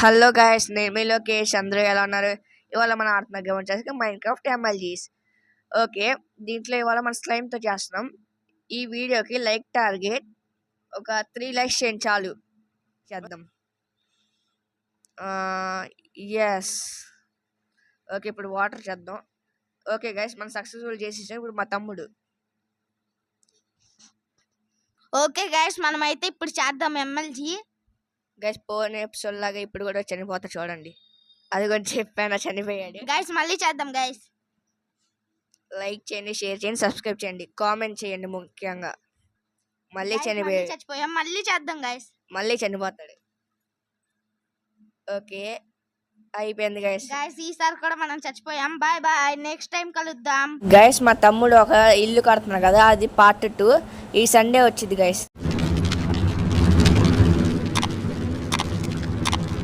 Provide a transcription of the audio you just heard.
Hello guys, నేను మీ లోకేష్. అందరూ ఎలా ఉన్నారు? ఇవాళ మనం ఆడుతున్న గేమ్ వచ్చేసి మైన్క్రాఫ్ట్ MLGs. ఓకే, దీంట్లో ఇవాళ మనం స్లైమ్తో చేస్తున్నాం. ఈ వీడియోకి లైక్ టార్గెట్ ఒక 3 likes చేయండి చాలు. చేద్దాం. ఎస్. ఓకే, ఇప్పుడు వాటర్ చేద్దాం. ఓకే గైస్, మనం సక్సెస్ఫుల్ చేసేసాం. ఇప్పుడు మా తమ్ముడు. ఓకే గైస్, మనమైతే ఇప్పుడు చేద్దాం MLG. గైస్, పోయిన ఎపిసోడ్ లాగా ఇప్పుడు కూడా చనిపోతా చూడండి. అది కూడా చెప్పాను, చనిపోయాడు. గైస్ మళ్ళీ చేద్దాం గైస్. లైక్ చేయండి, షేర్ చేయండి, సబ్స్క్రైబ్ చేయండి, కామెంట్ చేయండి. ముఖ్యంగా మళ్ళీ చచ్చిపోయాం, మళ్ళీ చేద్దాం గైస్. మళ్ళీ చనిపోతాడు. ఓకే, అయిపోయింది గైస్. గైస్ ఈసారి కూడా మనం చచ్చిపోయాం. బాయ్ బాయ్, నెక్స్ట్ టైం కలుద్దాం. గైస్, మా తమ్ముడు ఒక ఇల్లు కడుతున్నాడు కదా, అది పార్ట్ 2 ఈ సండే వచ్చింది గైస్.